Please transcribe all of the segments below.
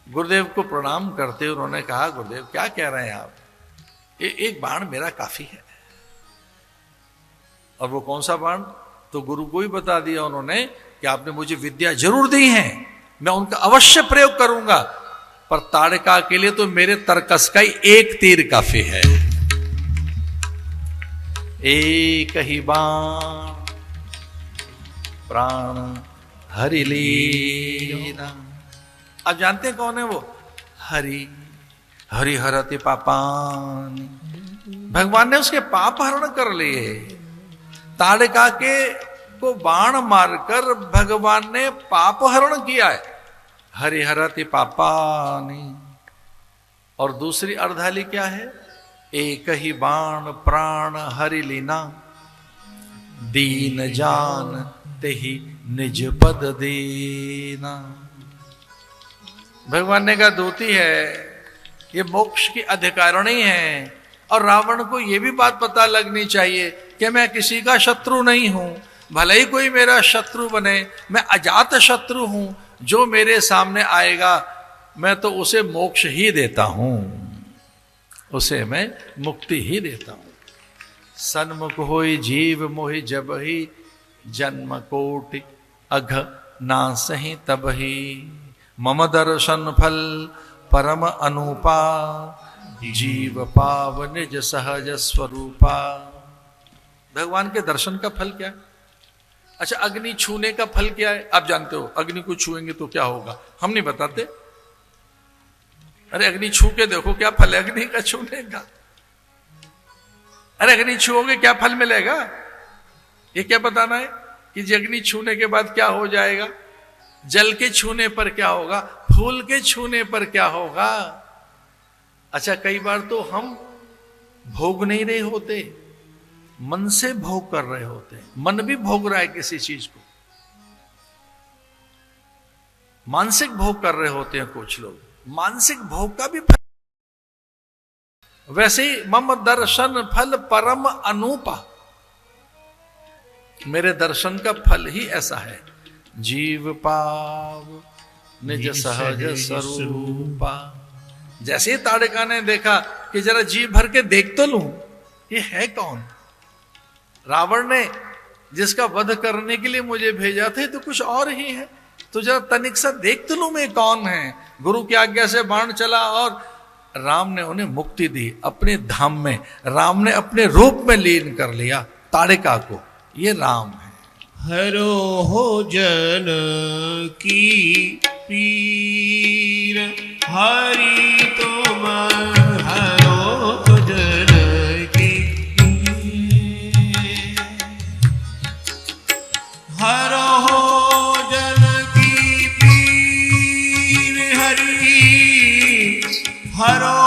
गुरुदेव को प्रणाम करते हुए उन्होंने कहा, गुरुदेव क्या कह रहे हैं आप, एक बाण मेरा काफी है। और वो कौन सा बाण? तो गुरु को ही बता दिया उन्होंने कि आपने मुझे विद्या जरूर दी है, मैं उनका अवश्य प्रयोग करूंगा, पर ताड़का के लिए तो मेरे तर्कस का ही एक तीर काफी है। एक ही बाण प्राण हरि लीना। आप जानते हैं कौन है वो? हरि हरि हरति पापानि। भगवान ने उसके पाप हरण कर लिए। ताड़का के को बाण मारकर भगवान ने पाप हरण किया है। हरि हरति पापानि। और दूसरी अर्धाली क्या है? एक ही बाण प्राण हरि लीना, दीन जान तेहि निज पद दीना। भगवान ने कहा दूती है, ये मोक्ष की अधिकारिणी है, और रावण को यह भी बात पता लगनी चाहिए कि मैं किसी का शत्रु नहीं हूं। भले ही कोई मेरा शत्रु बने, मैं अजात शत्रु हूं, जो मेरे सामने आएगा मैं तो उसे मोक्ष ही देता हूं, उसे मैं मुक्ति ही देता हूं। सन्मुख होई जीव मोहि जबहि, जन्म कोटि अघ नासहि तबहि। मम दर्शन फल परम अनुपा, जीव पाव निज सहज स्वरूपा। भगवान के दर्शन का फल क्या है? अच्छा, अग्नि छूने का फल क्या है? आप जानते हो अग्नि को छुएंगे तो क्या होगा, हम नहीं बताते। अरे अग्नि छू के देखो क्या फल है अग्नि का छूने का। अरे अग्नि छुओगे क्या फल मिलेगा? ये क्या बताना है कि अग्नि छूने के बाद क्या हो जाएगा? जल के छूने पर क्या होगा? फूल के छूने पर क्या होगा? अच्छा, कई बार तो हम भोग नहीं रहे होते, मन से भोग कर रहे होते हैं। मन भी भोग रहा है किसी चीज को, मानसिक भोग कर रहे होते हैं कुछ लोग, मानसिक भोग का भी फल। वैसे ही मम दर्शन फल परम अनूपा, मेरे दर्शन का फल ही ऐसा है। जीव पाव निज सहज स्वरूपा। जैसे ही ताड़का ने देखा कि जरा जी भर के देख तो लूं ये है कौन, रावण ने जिसका वध करने के लिए मुझे भेजा था तो कुछ और ही है, तो जरा तनिक सा देख तो लूं मैं कौन है। गुरु की आज्ञा से बाण चला और राम ने उन्हें मुक्ति दी अपने धाम में। राम ने अपने रूप में लीन कर लिया ताड़का को। ये राम है। हरो हो जन की पीर, हरि तुम हरो तो जन की पीर। हरो हो जन की पीर, हरि हरो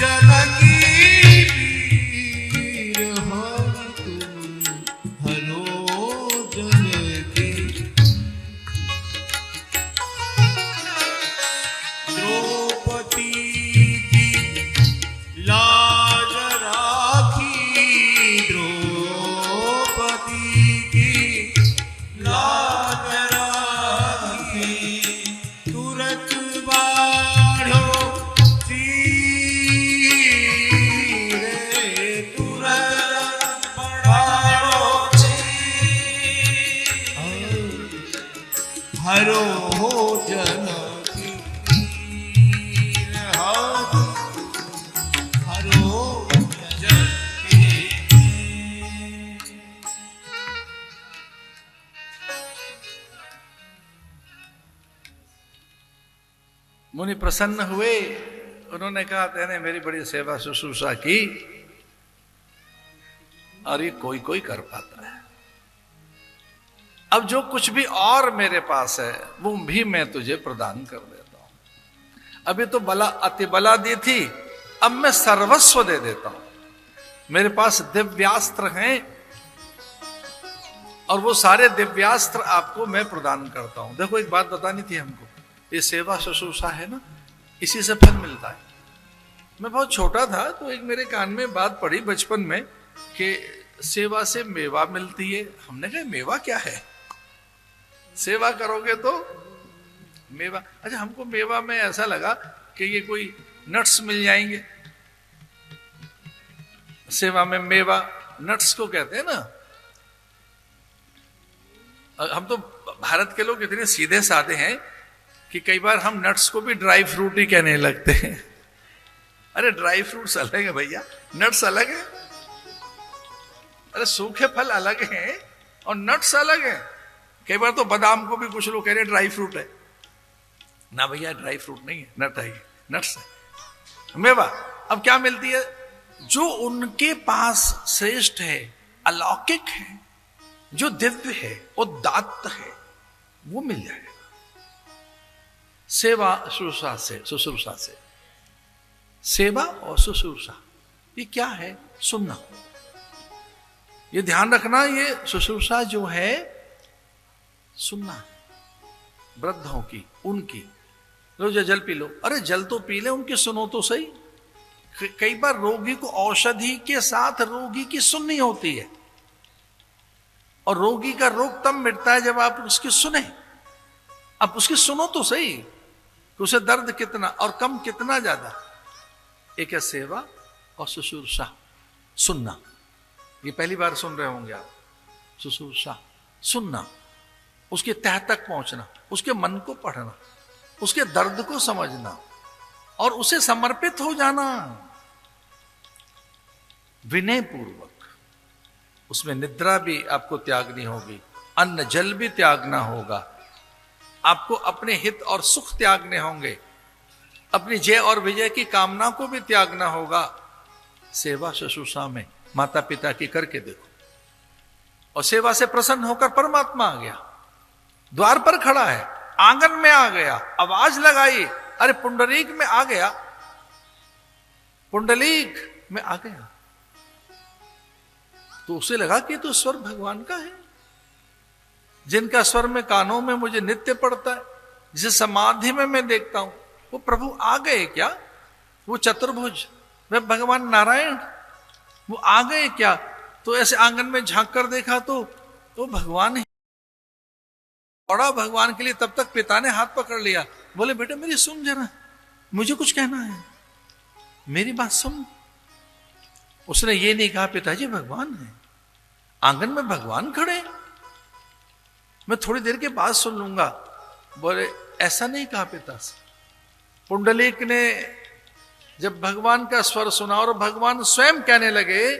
जन की पीर, हरि तुम हरो जन की। द्रौपदी की लाज राखी, द्रौपदी की लाज राखी। तुरत बाढ़ो चीरे, तुरत बाढ़ो चीरे। हरो हो जन की पीर, हरो जन की पीर। मुनि प्रसन्न हुए। उन्होंने कहा तेने मेरी बड़ी सेवा शुश्रूषा की और ये कोई कोई कर पाता है। अब जो कुछ भी और मेरे पास है वो भी मैं तुझे प्रदान कर देता हूं। अभी तो बला अति बला दी थी, अब मैं सर्वस्व दे देता हूं। मेरे पास दिव्यास्त्र हैं और वो सारे दिव्यास्त्र आपको मैं प्रदान करता हूं। देखो एक बात बतानी थी हमको, ये सेवा शुश्रूषा है ना, इसी से फल मिलता है। मैं बहुत छोटा था तो एक मेरे कान में बात पड़ी बचपन में कि सेवा से मेवा मिलती है। हमने कहा मेवा क्या है? सेवा करोगे तो मेवा, अच्छा हमको मेवा में ऐसा लगा कि ये कोई नट्स मिल जाएंगे। सेवा में मेवा नट्स को कहते हैं ना। हम तो भारत के लोग इतने सीधे साधे हैं कि कई बार हम नट्स को भी ड्राई फ्रूट ही कहने लगते हैं। अरे ड्राई फ्रूट्स अलग है भैया, नट्स अलग है। अरे सूखे फल अलग हैं और नट्स अलग है। कई बार तो बादाम को भी कुछ लोग कह रहे हैं ड्राई फ्रूट है। ना भैया ड्राई फ्रूट नहीं है, नट है, नट्स है। मेवा अब क्या मिलती है? जो उनके पास श्रेष्ठ है, अलौकिक है, जो दिव्य है, उदात्त है, वो मिल जाएगा सेवा शुश्रूषा से। शुश्रूषा से सेवा और शुश्रूषा ये क्या है? सुनना। ये ध्यान रखना, ये शुश्रूषा जो है सुनना, वृद्धों की, उनकी। लो जल पी लो, अरे जल तो पी ले, उनकी सुनो तो सही। कई बार रोगी को औषधि के साथ रोगी की सुननी होती है, और रोगी का रोग तब मिटता है जब आप उसकी सुने। अब उसकी सुनो तो सही कि उसे दर्द कितना और कम कितना ज्यादा। एक है सेवा और शुश्रूषा, सुनना। ये पहली बार सुन रहे होंगे आप। शुश्रूषा सुनना, उसके तह तक पहुंचना, उसके मन को पढ़ना, उसके दर्द को समझना और उसे समर्पित हो जाना विनय पूर्वक। उसमें निद्रा भी आपको त्यागनी होगी, अन्न जल भी त्यागना होगा, आपको अपने हित और सुख त्यागने होंगे, अपनी जय और विजय की कामना को भी त्यागना होगा। सेवा शुश्रूषा में माता पिता की करके देखो, और सेवा से प्रसन्न होकर परमात्मा आ गया, द्वार पर खड़ा है, आंगन में आ गया, आवाज लगाई, अरे पुंडरीक में आ गया, पुंडलीक में आ गया, तो उसे लगा कि तो स्वर भगवान का है, जिनका स्वर में कानों में मुझे नित्य पड़ता है, जिसे समाधि में मैं देखता हूं, वो प्रभु आ गए क्या? वो चतुर्भुज, वे भगवान नारायण, वो आ गए क्या? तो ऐसे आंगन में झांक कर देखा तो वो भगवान है। बड़ा भगवान के लिए तब तक पिता ने हाथ पकड़ लिया, बोले बेटे मेरी सुन जरा, मुझे कुछ कहना है, मेरी बात सुन। उसने ये नहीं कहा पिताजी भगवान है, आंगन में भगवान खड़े, मैं थोड़ी देर के बाद सुन लूंगा। बोले ऐसा नहीं कहा पिता से। पुंडलीक ने जब भगवान का स्वर सुना और भगवान स्वयं कहने लगे,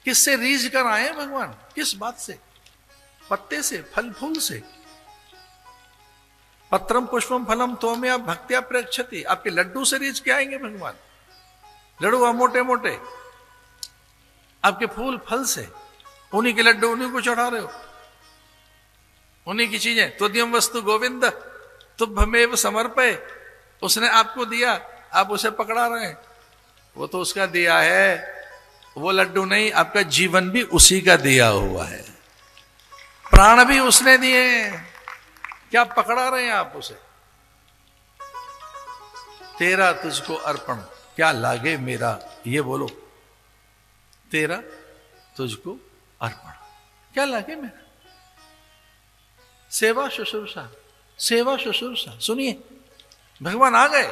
किससे रीझ कर आए भगवान, किस बात से? पत्ते से, फल फूल से। पत्रम पुष्पम फलम तोमे आप भक्त्या प्रेक्षति, आपके लड्डू से रीझ के आएंगे भगवान, लड्डू मोटे मोटे, आपके फूल फल से, उन्हीं के लड्डू उन्हीं को चढ़ा रहे हो, उन्हीं की चीजें। त्वद्यम वस्तु गोविंद तुभ्यमेव समर्पय, उसने आपको दिया, आप उसे पकड़ा रहे हैं, वो तो उसका दिया है, वो लड्डू नहीं, आपका जीवन भी उसी का दिया हुआ है, प्राण भी उसने दिए, क्या पकड़ा रहे हैं आप उसे? तेरा तुझको अर्पण क्या लागे मेरा, ये बोलो, तेरा तुझको अर्पण क्या लागे मेरा। सेवा शुश्रूषा, सेवा शुश्रूषा। सुनिए भगवान आ गए,